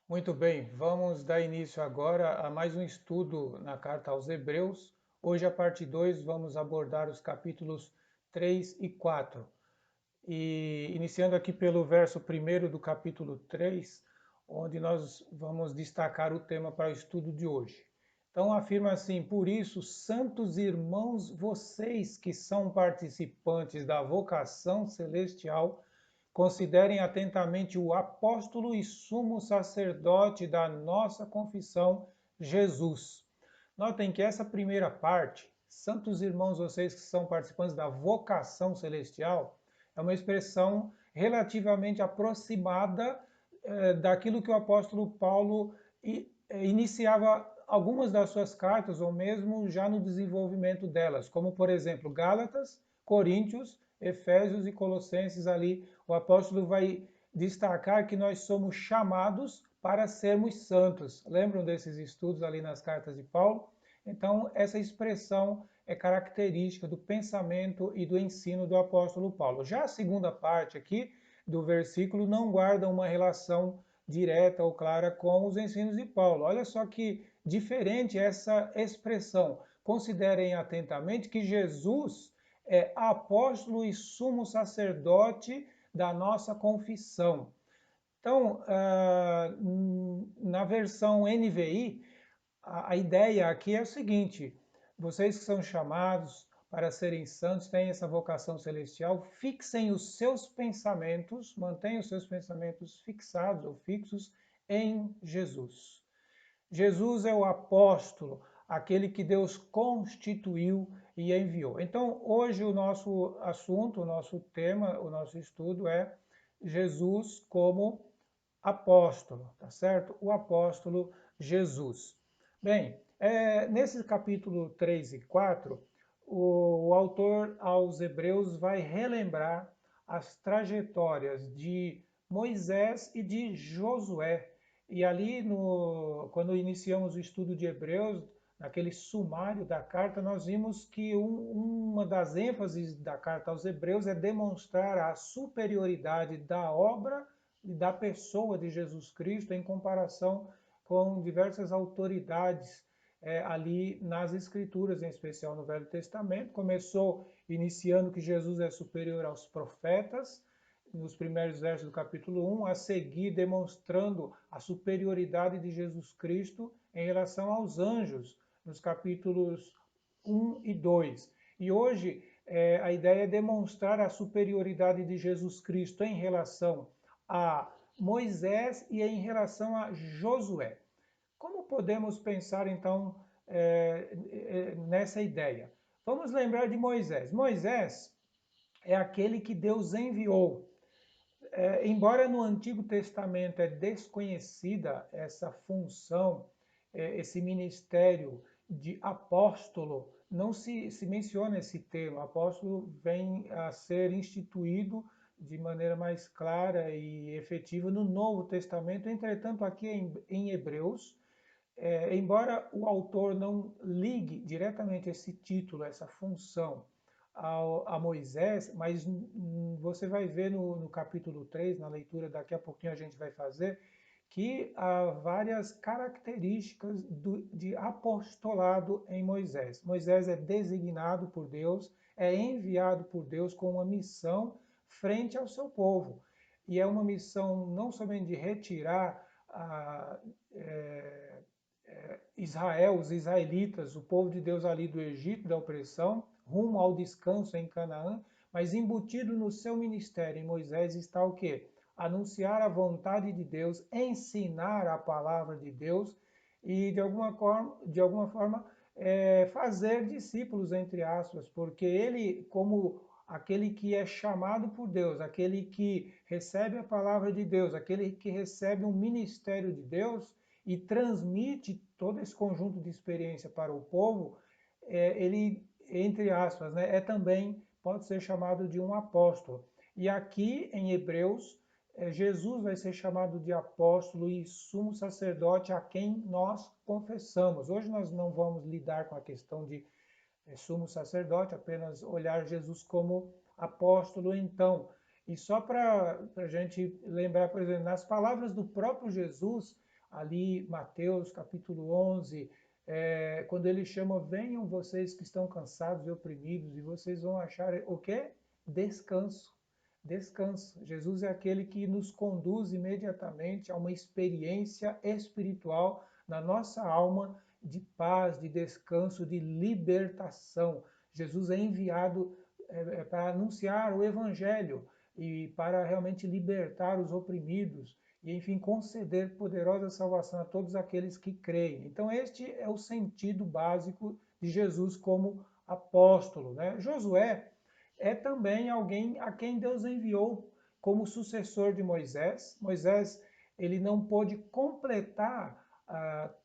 Muito bem, vamos dar início agora a mais um estudo na carta aos Hebreus. Hoje, a parte 2, vamos abordar os capítulos 3 e 4. E iniciando aqui pelo verso 1 do capítulo 3, onde nós vamos destacar o tema para o estudo de hoje. Então, afirma assim: Por isso, santos irmãos, vocês que são participantes da vocação celestial, considerem atentamente o apóstolo e sumo sacerdote da nossa confissão, Jesus. Notem que essa primeira parte, santos irmãos, vocês que são participantes da vocação celestial, é uma expressão relativamente aproximada daquilo que o apóstolo Paulo iniciava algumas das suas cartas, ou mesmo já no desenvolvimento delas, como por exemplo Gálatas, Coríntios, Efésios e Colossenses. Ali o apóstolo vai destacar que nós somos chamados para sermos santos. Lembram desses estudos ali nas cartas de Paulo? Então, essa expressão é característica do pensamento e do ensino do apóstolo Paulo. Já a segunda parte aqui do versículo não guarda uma relação direta ou clara com os ensinos de Paulo. Olha só que diferente essa expressão. Considerem atentamente que Jesus é apóstolo e sumo sacerdote da nossa confissão. Então, na versão NVI, a ideia aqui é o seguinte: vocês que são chamados para serem santos, têm essa vocação celestial, fixem os seus pensamentos, mantenham os seus pensamentos fixados ou fixos em Jesus. Jesus é o apóstolo, aquele que Deus constituiu e enviou. Então, hoje o nosso assunto, o nosso tema, o nosso estudo é Jesus como apóstolo, tá certo? O apóstolo Jesus. Bem, nesse capítulo 3 e 4, o autor aos Hebreus vai relembrar as trajetórias de Moisés e de Josué. E ali, quando iniciamos o estudo de Hebreus, naquele sumário da carta, nós vimos que uma das ênfases da carta aos Hebreus é demonstrar a superioridade da obra e da pessoa de Jesus Cristo em comparação com diversas autoridades ali nas Escrituras, em especial no Velho Testamento. Começou iniciando que Jesus é superior aos profetas, nos primeiros versos do capítulo 1, a seguir demonstrando a superioridade de Jesus Cristo em relação aos anjos, nos capítulos 1 e 2. E hoje a ideia é demonstrar a superioridade de Jesus Cristo em relação a Moisés e em relação a Josué. Como podemos pensar então nessa ideia? Vamos lembrar de Moisés. Moisés é aquele que Deus enviou. Embora no Antigo Testamento é desconhecida essa função, esse ministério de apóstolo, não se menciona esse termo. Apóstolo vem a ser instituído de maneira mais clara e efetiva no Novo Testamento. Entretanto, aqui em Hebreus, embora o autor não ligue diretamente esse título, essa função, a Moisés, mas você vai ver no capítulo 3, na leitura daqui a pouquinho a gente vai fazer, que há várias características de apostolado em Moisés. Moisés é designado por Deus, é enviado por Deus com uma missão frente ao seu povo. E é uma missão não somente de retirar Israel, os israelitas, o povo de Deus ali do Egito, da opressão, rumo ao descanso em Canaã, mas embutido no seu ministério em Moisés está o quê? Anunciar a vontade de Deus, ensinar a palavra de Deus e, de alguma forma fazer discípulos, entre aspas, porque ele, como aquele que é chamado por Deus, aquele que recebe a palavra de Deus, aquele que recebe um ministério de Deus, e transmite todo esse conjunto de experiência para o povo, ele, entre aspas, né, também pode ser chamado de um apóstolo. E aqui em Hebreus, Jesus vai ser chamado de apóstolo e sumo sacerdote a quem nós confessamos. Hoje nós não vamos lidar com a questão de sumo sacerdote, apenas olhar Jesus como apóstolo, então. E só para a gente lembrar, por exemplo, nas palavras do próprio Jesus, ali Mateus capítulo 11, quando ele chama, venham vocês que estão cansados e oprimidos, e vocês vão achar o quê? Descanso. Descanso. Jesus é aquele que nos conduz imediatamente a uma experiência espiritual na nossa alma de paz, de descanso, de libertação. Jesus é enviado para anunciar o Evangelho e para realmente libertar os oprimidos e, enfim, conceder poderosa salvação a todos aqueles que creem. Então, este é o sentido básico de Jesus como apóstolo, né? Josué é também alguém a quem Deus enviou como sucessor de Moisés. Moisés, ele não pôde completar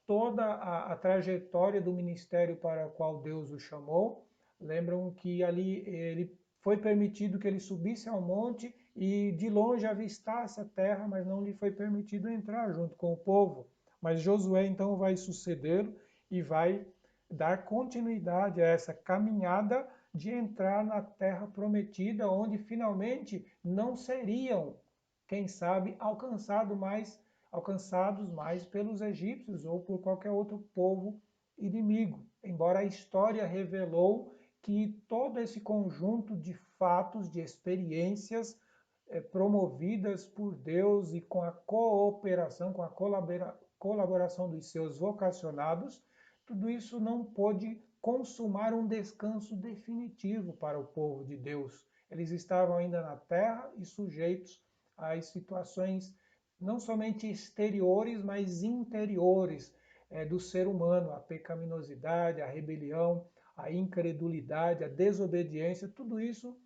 toda a trajetória do ministério para o qual Deus o chamou. Lembram que ali ele foi permitido que ele subisse ao monte e de longe avistasse a terra, mas não lhe foi permitido entrar junto com o povo. Mas Josué então vai sucedê-lo e vai dar continuidade a essa caminhada de entrar na terra prometida, onde finalmente não seriam, quem sabe, alcançados mais pelos egípcios ou por qualquer outro povo inimigo. Embora a história revelou que todo esse conjunto de fatos, de experiências promovidas por Deus e com a cooperação, com a colaboração dos seus vocacionados, tudo isso não pôde consumar um descanso definitivo para o povo de Deus. Eles estavam ainda na terra e sujeitos às situações não somente exteriores, mas interiores do ser humano, a pecaminosidade, a rebelião, a incredulidade, a desobediência, tudo isso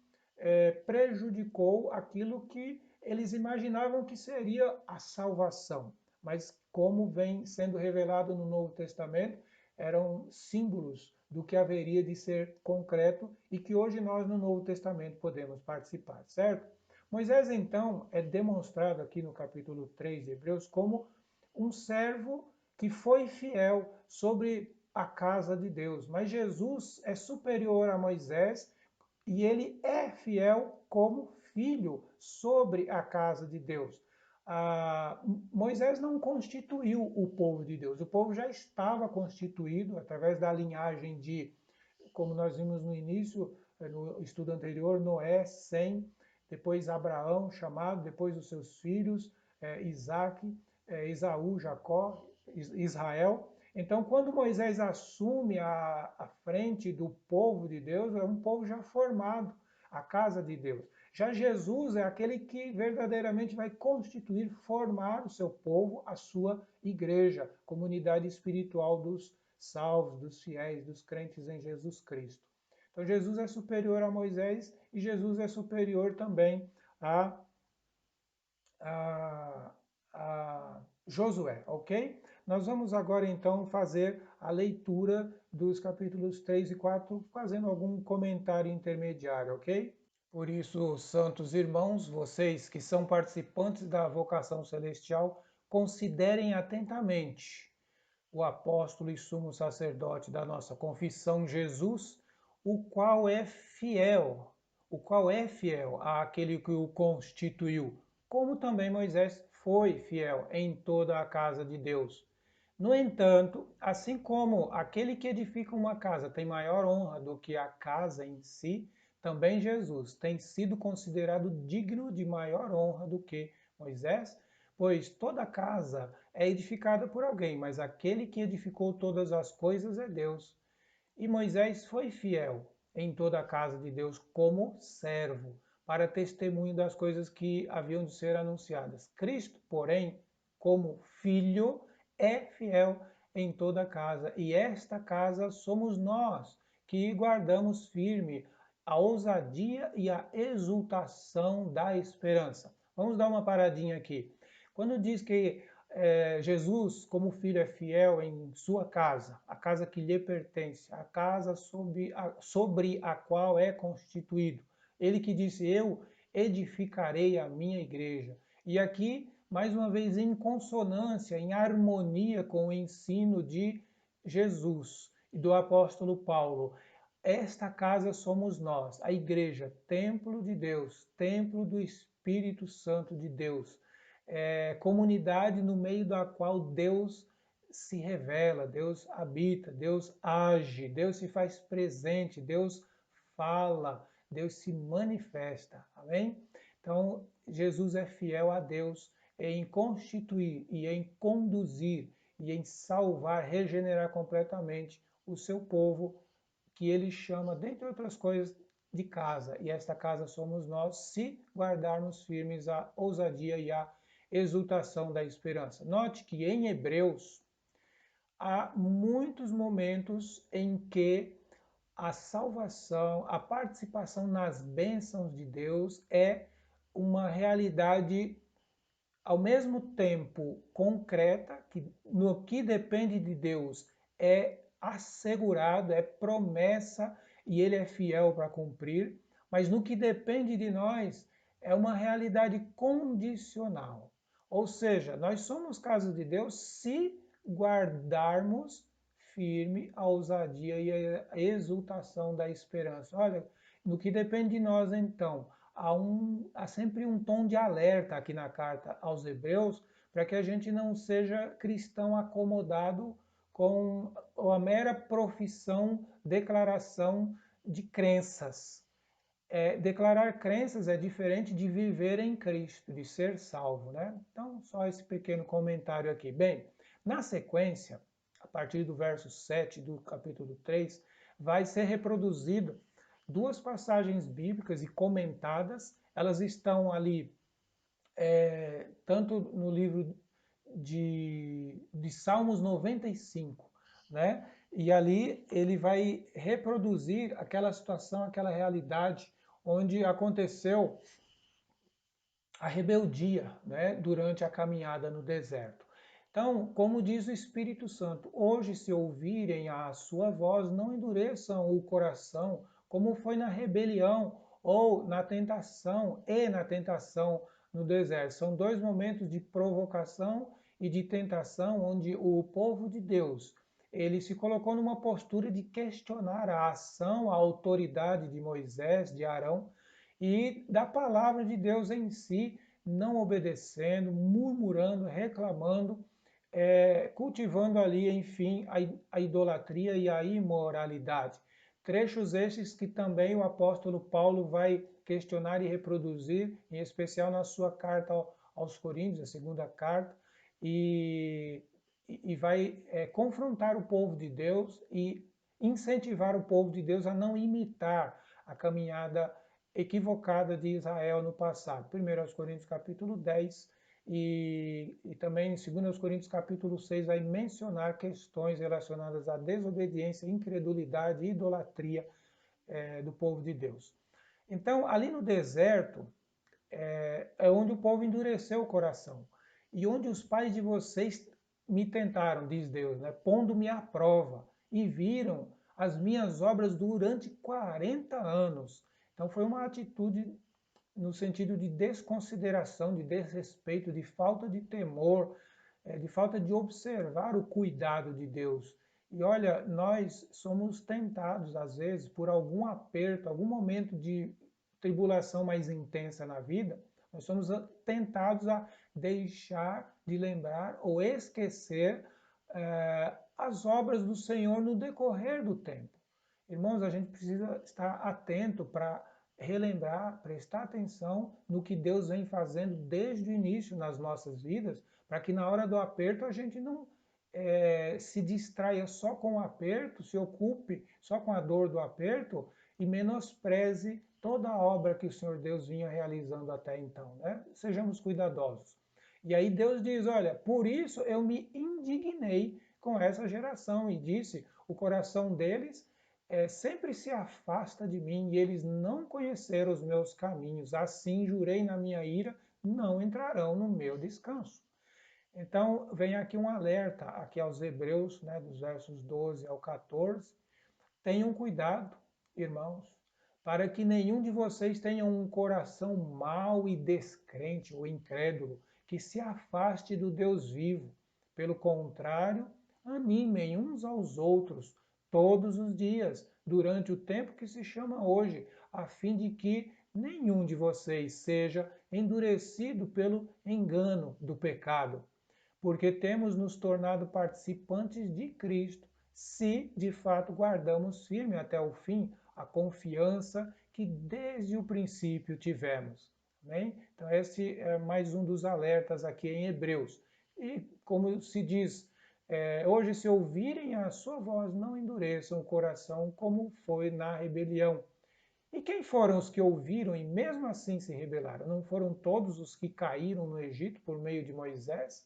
prejudicou aquilo que eles imaginavam que seria a salvação. Mas como vem sendo revelado no Novo Testamento, eram símbolos do que haveria de ser concreto e que hoje nós no Novo Testamento podemos participar, certo? Moisés, então, é demonstrado aqui no capítulo 3 de Hebreus como um servo que foi fiel sobre a casa de Deus. Mas Jesus é superior a Moisés e ele é fiel como filho sobre a casa de Deus. Moisés não constituiu o povo de Deus, o povo já estava constituído através da linhagem de, como nós vimos no início, no estudo anterior, Noé, Sem, depois Abraão, chamado, depois os seus filhos, Isaac, Esaú, Jacó, Israel. Então, quando Moisés assume a frente do povo de Deus, é um povo já formado, a casa de Deus. Já Jesus é aquele que verdadeiramente vai constituir, formar o seu povo, a sua igreja, comunidade espiritual dos salvos, dos fiéis, dos crentes em Jesus Cristo. Então, Jesus é superior a Moisés e Jesus é superior também a Josué, ok? Nós vamos agora então fazer a leitura dos capítulos 3 e 4, fazendo algum comentário intermediário, ok? Por isso, santos irmãos, vocês que são participantes da vocação celestial, considerem atentamente o apóstolo e sumo sacerdote da nossa confissão, Jesus, o qual é fiel àquele que o constituiu, como também Moisés foi fiel em toda a casa de Deus. No entanto, assim como aquele que edifica uma casa tem maior honra do que a casa em si, também Jesus tem sido considerado digno de maior honra do que Moisés, pois toda casa é edificada por alguém, mas aquele que edificou todas as coisas é Deus. E Moisés foi fiel em toda a casa de Deus como servo, para testemunho das coisas que haviam de ser anunciadas. Cristo, porém, como filho, é fiel em toda a casa, e esta casa somos nós, que guardamos firme a ousadia e a exultação da esperança. Vamos dar uma paradinha aqui. Quando diz que Jesus, como filho, é fiel em sua casa, a casa que lhe pertence, a casa sobre a qual é constituído. Ele que disse, eu edificarei a minha igreja. E aqui, mais uma vez, em consonância, em harmonia com o ensino de Jesus e do apóstolo Paulo. Esta casa somos nós, a igreja, templo de Deus, templo do Espírito Santo de Deus. comunidade no meio da qual Deus se revela, Deus habita, Deus age, Deus se faz presente, Deus fala, Deus se manifesta. Amém? Então, Jesus é fiel a Deus em constituir e em conduzir e em salvar, regenerar completamente o seu povo, que ele chama, dentre outras coisas, de casa. E esta casa somos nós, se guardarmos firmes a ousadia e a exultação da esperança. Note que em Hebreus há muitos momentos em que a salvação, a participação nas bênçãos de Deus é uma realidade ao mesmo tempo concreta, que no que depende de Deus é assegurado, é promessa e ele é fiel para cumprir, mas no que depende de nós é uma realidade condicional. Ou seja, nós somos casa de Deus se guardarmos firme a ousadia e a exultação da esperança. Olha, no que depende de nós, então, há sempre um tom de alerta aqui na carta aos Hebreus, para que a gente não seja cristão acomodado com a mera profissão, declaração de crenças. Declarar crenças é diferente de viver em Cristo, de ser salvo, né? Então, só esse pequeno comentário aqui. Bem, na sequência, a partir do verso 7 do capítulo 3, vai ser reproduzido duas passagens bíblicas e comentadas. Elas estão ali, tanto no livro de Salmos 95, né? E ali ele vai reproduzir aquela situação, aquela realidade onde aconteceu a rebeldia, né, durante a caminhada no deserto. Então, como diz o Espírito Santo, hoje, se ouvirem a sua voz, não endureçam o coração, como foi na rebelião ou na tentação no deserto. São dois momentos de provocação e de tentação, onde o povo de Deus ele se colocou numa postura de questionar a ação, a autoridade de Moisés, de Arão, e da palavra de Deus em si, não obedecendo, murmurando, reclamando, cultivando ali, enfim, a idolatria e a imoralidade. Trechos estes que também o apóstolo Paulo vai questionar e reproduzir, em especial na sua carta aos Coríntios, a segunda carta, e vai confrontar o povo de Deus e incentivar o povo de Deus a não imitar a caminhada equivocada de Israel no passado. 1 Coríntios capítulo 10 e também em 2 Coríntios capítulo 6 vai mencionar questões relacionadas à desobediência, incredulidade e idolatria do povo de Deus. Então, ali no deserto, é onde o povo endureceu o coração e onde os pais de vocês me tentaram, diz Deus, né, pondo-me à prova, e viram as minhas obras durante 40 anos. Então foi uma atitude no sentido de desconsideração, de desrespeito, de falta de temor, de falta de observar o cuidado de Deus. E olha, nós somos tentados, às vezes, por algum aperto, algum momento de tribulação mais intensa na vida, nós somos tentados a deixar de lembrar ou esquecer as obras do Senhor no decorrer do tempo. Irmãos, a gente precisa estar atento para relembrar, prestar atenção no que Deus vem fazendo desde o início nas nossas vidas, para que na hora do aperto a gente não se distraia só com o aperto, se ocupe só com a dor do aperto e menospreze toda a obra que o Senhor Deus vinha realizando até então, né? Sejamos cuidadosos. E aí Deus diz, olha, por isso eu me indignei com essa geração e disse, o coração deles sempre se afasta de mim e eles não conheceram os meus caminhos. Assim jurei na minha ira, não entrarão no meu descanso. Então vem aqui um alerta aqui aos Hebreus, né, dos versos 12 ao 14. Tenham cuidado, irmãos, para que nenhum de vocês tenha um coração mau e descrente ou incrédulo, que se afaste do Deus vivo. Pelo contrário, animem uns aos outros todos os dias, durante o tempo que se chama hoje, a fim de que nenhum de vocês seja endurecido pelo engano do pecado, porque temos nos tornado participantes de Cristo, se de fato guardamos firme até o fim a confiança que desde o princípio tivemos. Amém? Então, esse é mais um dos alertas aqui em Hebreus. E como se diz, hoje, se ouvirem a sua voz, não endureçam o coração como foi na rebelião. E quem foram os que ouviram e mesmo assim se rebelaram? Não foram todos os que caíram no Egito por meio de Moisés?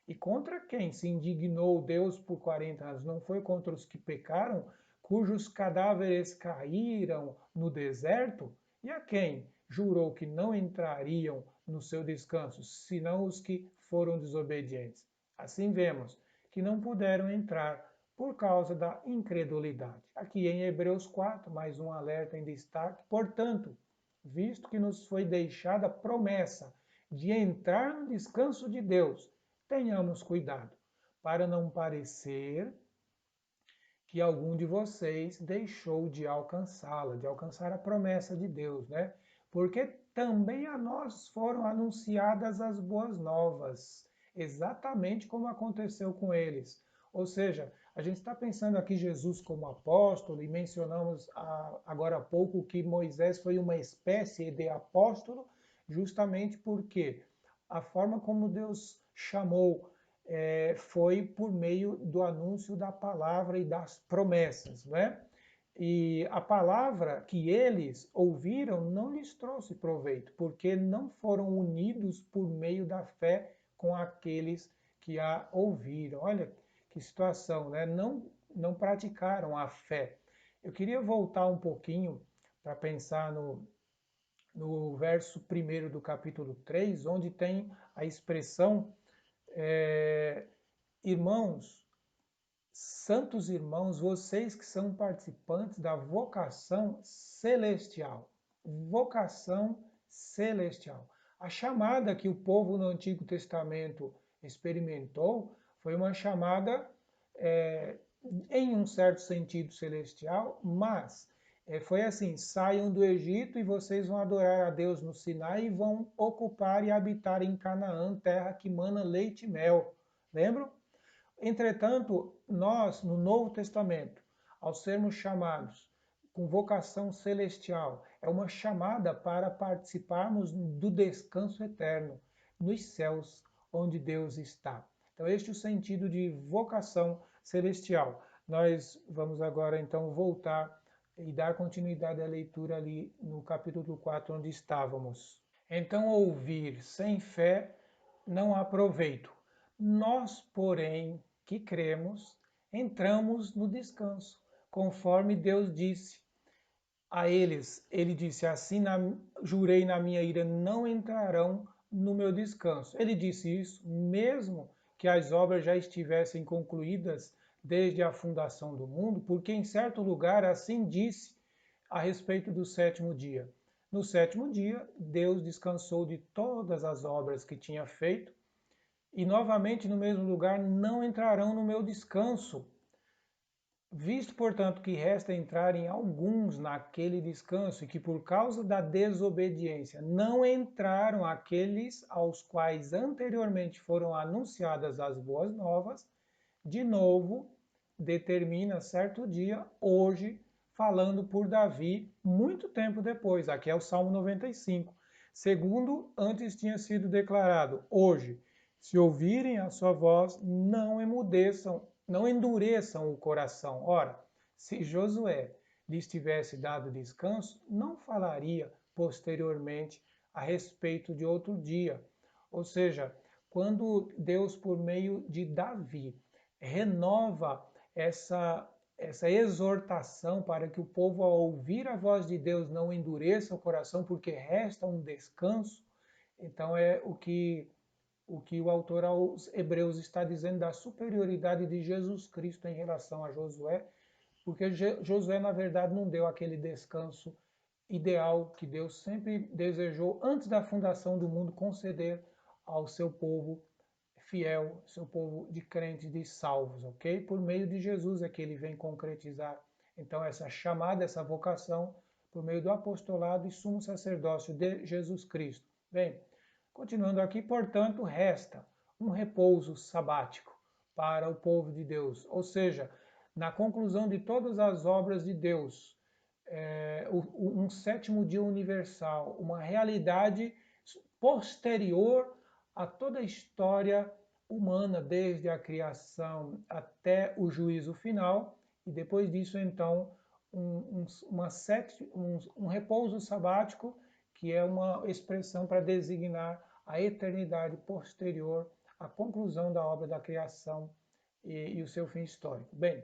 E contra quem se indignou Deus por 40 anos? Não foi contra os que pecaram, cujos cadáveres caíram no deserto? E a quem jurou que não entrariam no seu descanso, senão os que foram desobedientes? Assim vemos que não puderam entrar por causa da incredulidade. Aqui em Hebreus 4, mais um alerta em destaque. Portanto, visto que nos foi deixada a promessa de entrar no descanso de Deus, tenhamos cuidado para não parecer que algum de vocês deixou de alcançá-la, de alcançar a promessa de Deus, né? Porque também a nós foram anunciadas as boas novas, exatamente como aconteceu com eles. Ou seja, a gente está pensando aqui Jesus como apóstolo e mencionamos agora há pouco que Moisés foi uma espécie de apóstolo, justamente porque a forma como Deus chamou foi por meio do anúncio da palavra e das promessas, né? E a palavra que eles ouviram não lhes trouxe proveito, porque não foram unidos por meio da fé com aqueles que a ouviram. Olha que situação, né? Não praticaram a fé. Eu queria voltar um pouquinho para pensar no verso 1 do capítulo 3, onde tem a expressão irmãos, santos irmãos, vocês que são participantes da vocação celestial. Vocação celestial. A chamada que o povo no Antigo Testamento experimentou foi uma chamada, em um certo sentido, celestial, mas foi assim: saiam do Egito e vocês vão adorar a Deus no Sinai e vão ocupar e habitar em Canaã, terra que mana leite e mel. Lembram? Entretanto, nós, no Novo Testamento, ao sermos chamados com vocação celestial, é uma chamada para participarmos do descanso eterno, nos céus, onde Deus está. Então, este é o sentido de vocação celestial. Nós vamos agora, então, voltar e dar continuidade à leitura ali no capítulo 4, onde estávamos. Então, ouvir sem fé não há proveito. Nós, porém, que cremos, entramos no descanso, conforme Deus disse a eles. Ele disse assim: jurei na minha ira, não entrarão no meu descanso. Ele disse isso mesmo que as obras já estivessem concluídas desde a fundação do mundo, porque em certo lugar assim disse a respeito do sétimo dia. No sétimo dia, Deus descansou de todas as obras que tinha feito, e novamente no mesmo lugar não entrarão no meu descanso. Visto, portanto, que resta entrarem alguns naquele descanso e que por causa da desobediência não entraram aqueles aos quais anteriormente foram anunciadas as boas novas, de novo determina certo dia, hoje, falando por Davi, muito tempo depois. Aqui é o Salmo 95. Segundo, antes tinha sido declarado, hoje, se ouvirem a sua voz, não emudeçam, não endureçam o coração. Ora, se Josué lhes tivesse dado descanso, não falaria posteriormente a respeito de outro dia. Ou seja, quando Deus, por meio de Davi, renova essa exortação para que o povo, ao ouvir a voz de Deus, não endureça o coração, porque resta um descanso. Então é o que o autor aos Hebreus está dizendo da superioridade de Jesus Cristo em relação a Josué, porque Josué, na verdade, não deu aquele descanso ideal que Deus sempre desejou, antes da fundação do mundo, conceder ao seu povo fiel, seu povo de crentes, de salvos, ok? Por meio de Jesus é que ele vem concretizar, então, essa chamada, essa vocação, por meio do apostolado e sumo sacerdócio de Jesus Cristo. Bem, Continuando aqui, portanto, resta um repouso sabático para o povo de Deus, ou seja, na conclusão de todas as obras de Deus, um sétimo dia universal, uma realidade posterior a toda a história humana, desde a criação até o juízo final, e depois disso, então, um repouso sabático, que é uma expressão para designar a eternidade posterior à conclusão da obra da criação e o seu fim histórico. Bem,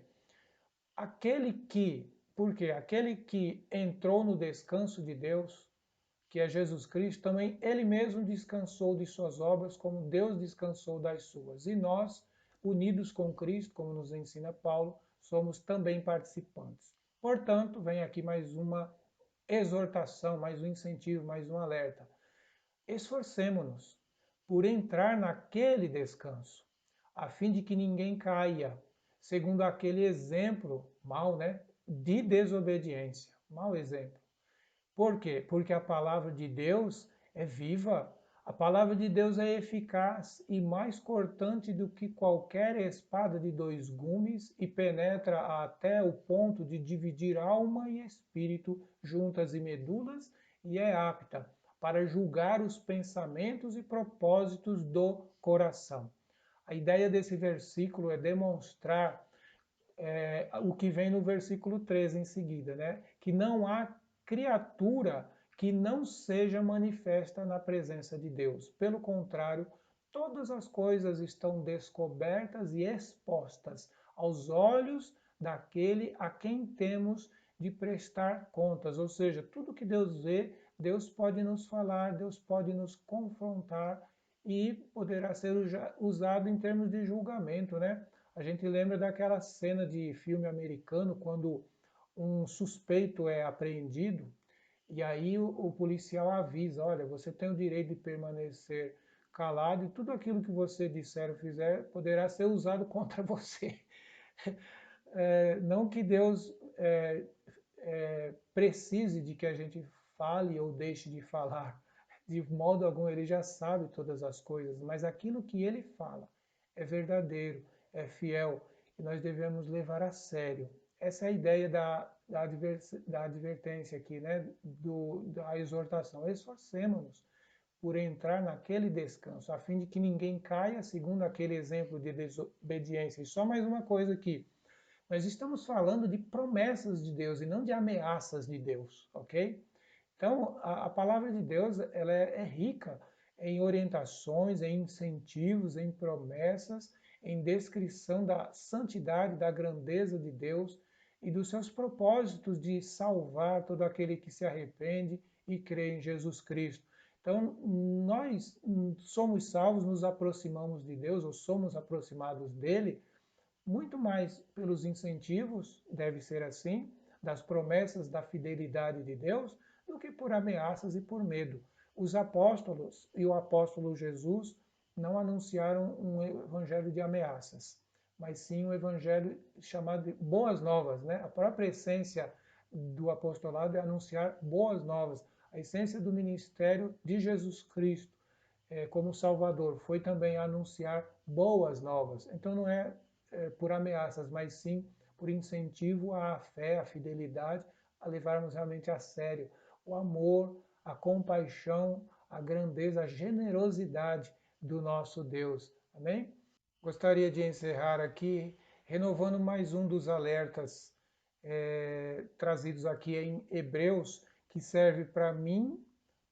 porque aquele que entrou no descanso de Deus, que é Jesus Cristo, também ele mesmo descansou de suas obras, como Deus descansou das suas. E nós, unidos com Cristo, como nos ensina Paulo, somos também participantes. Portanto, vem aqui mais uma exortação, mais um incentivo, mais um alerta. Esforcemo-nos por entrar naquele descanso, a fim de que ninguém caia, segundo aquele exemplo mau, né, de desobediência. Mau exemplo. Por quê? Porque a palavra de Deus é viva, a palavra de Deus é eficaz e mais cortante do que qualquer espada de dois gumes e penetra até o ponto de dividir alma e espírito, juntas e medulas, e é apta para julgar os pensamentos e propósitos do coração. A ideia desse versículo é demonstrar o que vem no versículo 13 em seguida, né? Que não há criatura que não seja manifesta na presença de Deus. Pelo contrário, todas as coisas estão descobertas e expostas aos olhos daquele a quem temos de prestar contas. Ou seja, tudo que Deus vê, Deus pode nos falar, Deus pode nos confrontar e poderá ser usado em termos de julgamento, né? A gente lembra daquela cena de filme americano, quando um suspeito é apreendido, e aí o policial avisa, olha, você tem o direito de permanecer calado, e tudo aquilo que você disser ou fizer poderá ser usado contra você. Não que Deus precise de que a gente fale ou deixe de falar, de modo algum ele já sabe todas as coisas, mas aquilo que ele fala é verdadeiro, é fiel, e nós devemos levar a sério. Essa é a ideia da advertência aqui, né? Da exortação. Esforcemos-nos por entrar naquele descanso, a fim de que ninguém caia, segundo aquele exemplo de desobediência. E só mais uma coisa aqui. Nós estamos falando de promessas de Deus e não de ameaças de Deus, ok? Então, a palavra de Deus ela é rica em orientações, em incentivos, em promessas, em descrição da santidade, da grandeza de Deus e dos seus propósitos de salvar todo aquele que se arrepende e crê em Jesus Cristo. Então, nós somos salvos, nos aproximamos de Deus, ou somos aproximados dele, muito mais pelos incentivos, deve ser assim, das promessas da fidelidade de Deus, do que por ameaças e por medo. Os apóstolos e o apóstolo Jesus não anunciaram um evangelho de ameaças, mas sim um evangelho chamado de boas novas, né? A própria essência do apostolado é anunciar boas novas. A essência do ministério de Jesus Cristo como Salvador foi também anunciar boas novas. Então não é por ameaças, mas sim por incentivo à fé, à fidelidade, a levarmos realmente a sério o amor, a compaixão, a grandeza, a generosidade do nosso Deus. Amém? Gostaria de encerrar aqui renovando mais um dos alertas trazidos aqui em Hebreus, que serve para mim,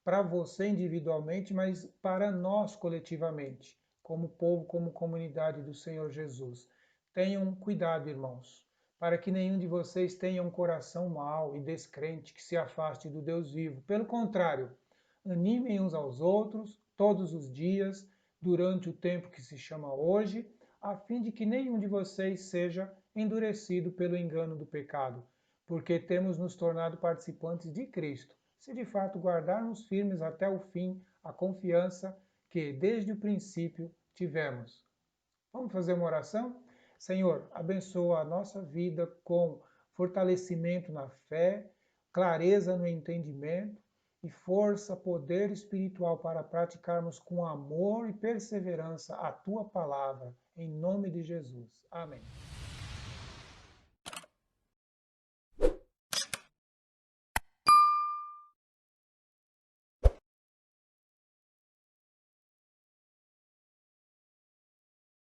para você individualmente, mas para nós coletivamente, como povo, como comunidade do Senhor Jesus. Tenham cuidado, irmãos, para que nenhum de vocês tenha um coração mau e descrente que se afaste do Deus vivo. Pelo contrário, animem uns aos outros todos os dias, durante o tempo que se chama hoje, a fim de que nenhum de vocês seja endurecido pelo engano do pecado, porque temos nos tornado participantes de Cristo, se de fato guardarmos firmes até o fim a confiança que desde o princípio tivemos. Vamos fazer uma oração? Senhor, abençoa a nossa vida com fortalecimento na fé, clareza no entendimento e força, poder espiritual para praticarmos com amor e perseverança a tua palavra, em nome de Jesus. Amém.